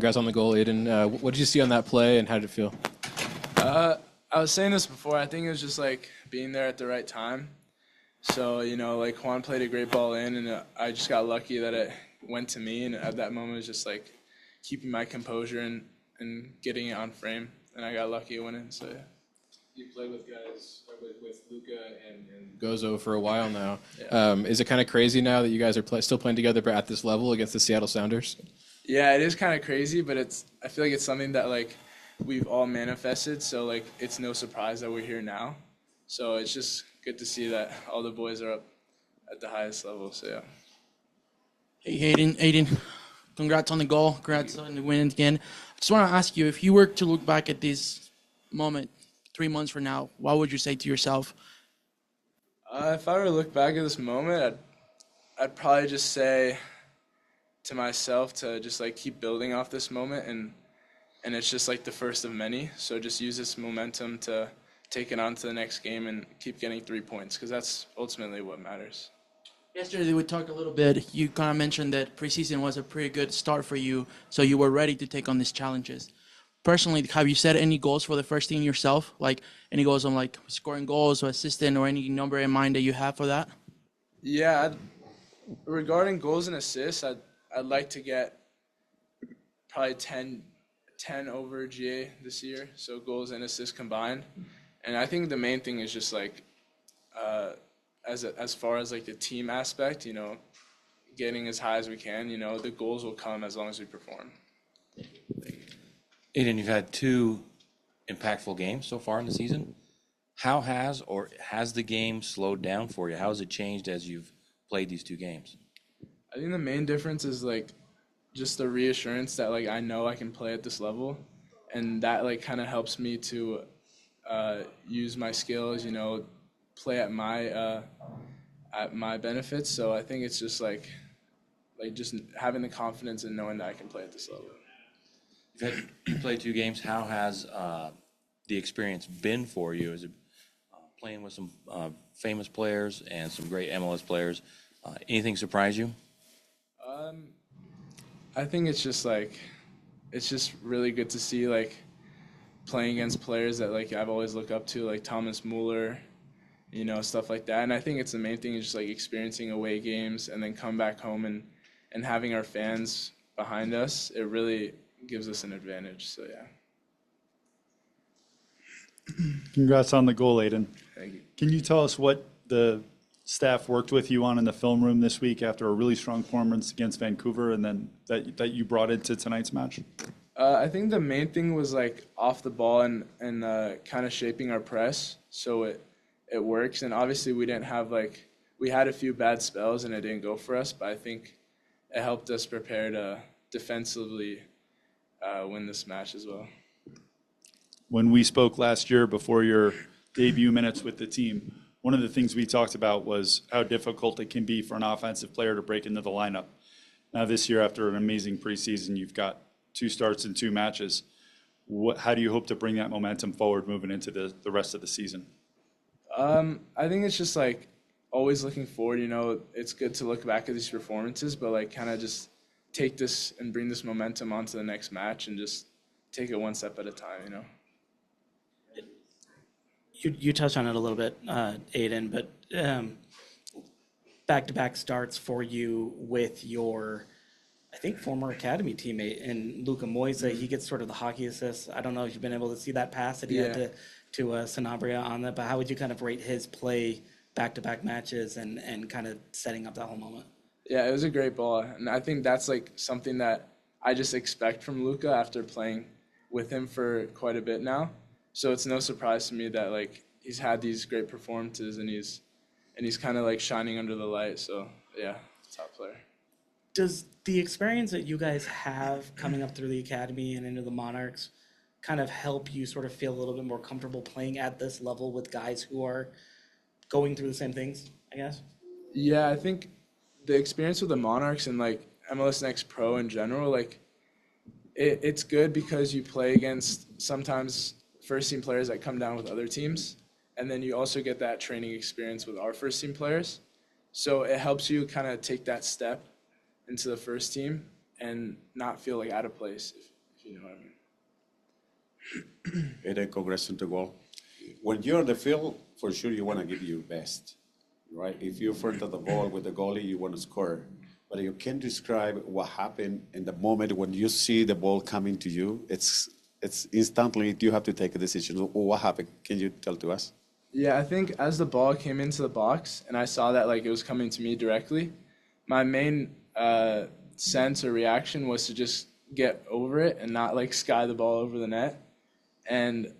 Congrats on the goal, Aiden. What did you see on that play, and how did it feel? I was saying this before. I think it was just like being there at the right time. So, like Juan played a great ball in, and I just got lucky that it went to me. And at that moment, it was just like keeping my composure and getting it on frame. And I got lucky it went in. So, yeah. You played with guys with Luka and Gozo for a while now. Yeah. Is it kind of crazy now that you guys are still playing together, but at this level against the Seattle Sounders? Yeah, it is kind of crazy, but I feel like it's something that like we've all manifested. So like it's no surprise that we're here now. So it's just good to see that all the boys are up at the highest level. So yeah. Hey, Aiden, congrats on the goal. Congrats on the win again. I just want to ask you, if you were to look back at this moment 3 months from now, what would you say to yourself? If I were to look back at this moment, I'd probably just say to myself to just like keep building off this moment, and it's just like the first of many. So just use this momentum to take it on to the next game and keep getting 3 points, because that's ultimately what matters. Yesterday we talked a little bit. You kind of mentioned that preseason was a pretty good start for you, so you were ready to take on these challenges. Personally, have you set any goals for the first team yourself? Like any goals on like scoring goals or assisting, or any number in mind that you have for that? Yeah, regarding goals and assists, I'd like to get probably 10 over GA this year, so goals and assists combined. And I think the main thing is just like as far as like the team aspect, getting as high as we can. The goals will come as long as we perform. Aiden, you've had 2 impactful games so far in the season. How has the game slowed down for you? How has it changed as you've played these 2 games? I think the main difference is like just the reassurance that like I know I can play at this level, and that like kind of helps me to use my skills, play at my benefits. So I think it's just like just having the confidence and knowing that I can play at this level. You played 2 games. How has the experience been for you? Is it playing with some famous players and some great MLS players? Anything surprise you? I think it's just really good to see like playing against players that like I've always looked up to, like Thomas Mueller, stuff like that. And I think it's the main thing is just like experiencing away games and then come back home and having our fans behind us. It really gives us an advantage. So yeah. Congrats on the goal, Aiden. Thank you. Can you tell us what the staff worked with you on in the film room this week after a really strong performance against Vancouver, and then that you brought into tonight's match? I think the main thing was like off the ball and kind of shaping our press so it works. And obviously we had a few bad spells and it didn't go for us, but I think it helped us prepare to defensively win this match as well. When we spoke last year before your debut minutes with the team, one of the things we talked about was how difficult it can be for an offensive player to break into the lineup. Now this year, after an amazing preseason, you've got 2 starts in 2 matches. How do you hope to bring that momentum forward moving into the rest of the season? I think it's just like always looking forward. It's good to look back at these performances, but like kind of just take this and bring this momentum onto the next match and just take it one step at a time. You touched on it a little bit, Aiden, but back-to-back starts for you with your, I think, former academy teammate in Luka Moise. He gets sort of the hockey assist. I don't know if you've been able to see that pass that he had to Sanabria on that, but how would you kind of rate his play back-to-back matches and kind of setting up that whole moment? Yeah, it was a great ball, and I think that's like something that I just expect from Luka after playing with him for quite a bit now. So it's no surprise to me that like he's had these great performances and he's kind of like shining under the light. So yeah, top player. Does the experience that you guys have coming up through the academy and into the Monarchs kind of help you sort of feel a little bit more comfortable playing at this level with guys who are going through the same things, I guess? Yeah, I think the experience with the Monarchs and like MLS Next Pro in general, like it's good because you play against sometimes first team players that come down with other teams, and then you also get that training experience with our first team players. So it helps you kind of take that step into the first team and not feel like out of place, you know what I mean. Aiden, congrats on the goal. When you're on the field, for sure you want to give your best, right? If you're in front of the ball with the goalie, you want to score. But you can describe what happened in the moment when you see the ball coming to you. It's instantly you have to take a decision. What happened? Can you tell to us? Yeah, I think as the ball came into the box and I saw that like it was coming to me directly, my main sense or reaction was to just get over it and not like sky the ball over the net. And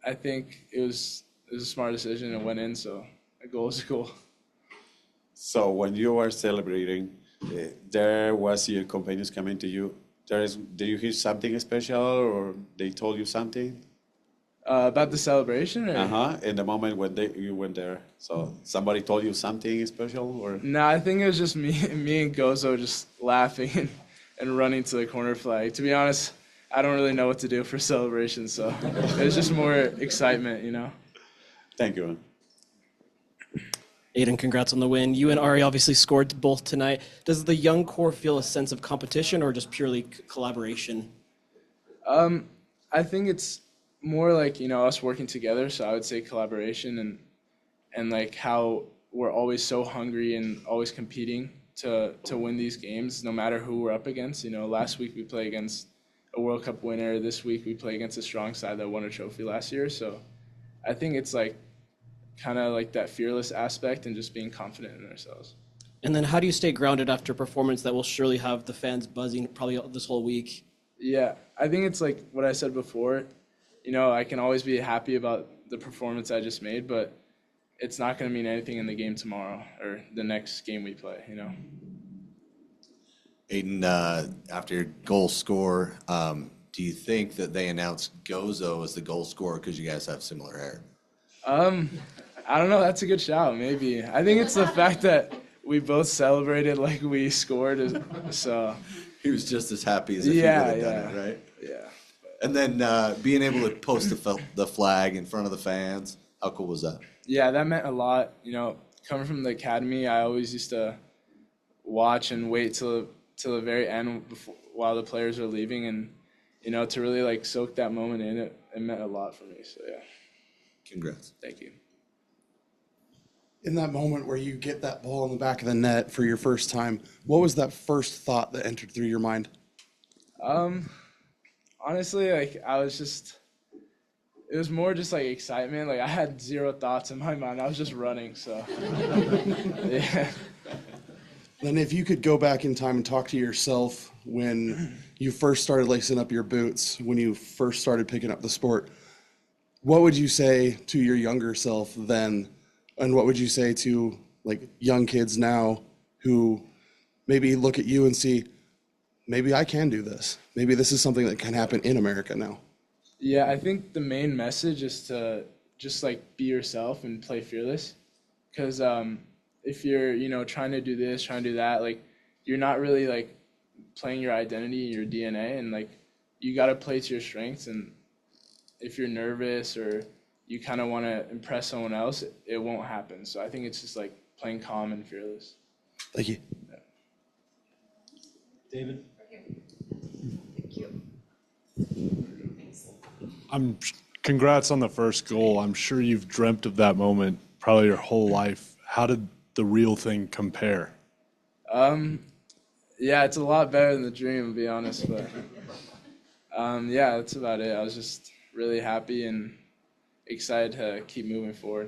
I think it was a smart decision. It went in, so a goal is a goal. So when you were celebrating, there was your companions coming to you. Did you hear something special, or they told you something? About the celebration? Or? In the moment when you went there, so somebody told you something special, or? No, I think it was just me and Gozo just laughing and running to the corner flag. To be honest, I don't really know what to do for celebration, so it was just more excitement, you know. Thank you. Aiden, congrats on the win. You and Ari obviously scored both tonight. Does the young core feel a sense of competition or just purely collaboration? I think it's more like, you know, us working together. So I would say collaboration and like how we're always so hungry and always competing to win these games, no matter who we're up against. You know, last week we played against a World Cup winner. This week we play against a strong side that won a trophy last year. So I think it's like kind of like that fearless aspect and just being confident in ourselves. And then how do you stay grounded after a performance that will surely have the fans buzzing probably this whole week? Yeah, I think it's like what I said before. You know, I can always be happy about the performance I just made, but it's not going to mean anything in the game tomorrow or the next game we play, you know. Aiden, after your goal score, do you think that they announced Gozo as the goal scorer because you guys have similar hair? I don't know. That's a good shout, maybe. I think it's the fact that we both celebrated like we scored, so. He was just as happy as if he would have done it, right? Yeah. And then being able to post the flag in front of the fans, how cool was that? Yeah, that meant a lot. You know, coming from the academy, I always used to watch and wait till the very end while the players are leaving, and you know, to really like soak that moment in, it meant a lot for me. So yeah. Congrats. Thank you. In that moment where you get that ball in the back of the net for your first time, what was that first thought that entered through your mind? Honestly, like it was more just like excitement. Like I had zero thoughts in my mind. I was just running, so yeah. Then if you could go back in time and talk to yourself when you first started lacing up your boots, when you first started picking up the sport, what would you say to your younger self then? And what would you say to like young kids now who maybe look at you and see, maybe I can do this. Maybe this is something that can happen in America now. Yeah, I think the main message is to just like be yourself and play fearless. Because if you're, you know, trying to do this, trying to do that, like you're not really like playing your identity, your DNA, and like you got to play to your strengths. And if you're nervous or you kind of want to impress someone else, it won't happen. So I think it's just like playing calm and fearless. Thank you. Yeah. David? Thank you. Congrats on the first goal. I'm sure you've dreamt of that moment probably your whole life. How did the real thing compare? Yeah, it's a lot better than the dream, to be honest. But yeah, that's about it. I was just really happy and excited to keep moving forward.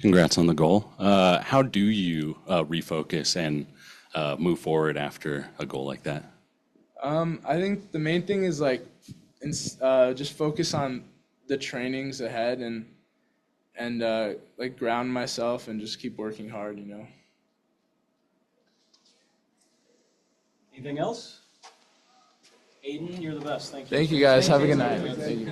Congrats on the goal. How do you refocus and move forward after a goal like that? I think the main thing is like just focus on the trainings ahead and like ground myself and just keep working hard, you know. Anything else? Aiden, you're the best. Thank you. Thank you guys. Have a good night. Thank you.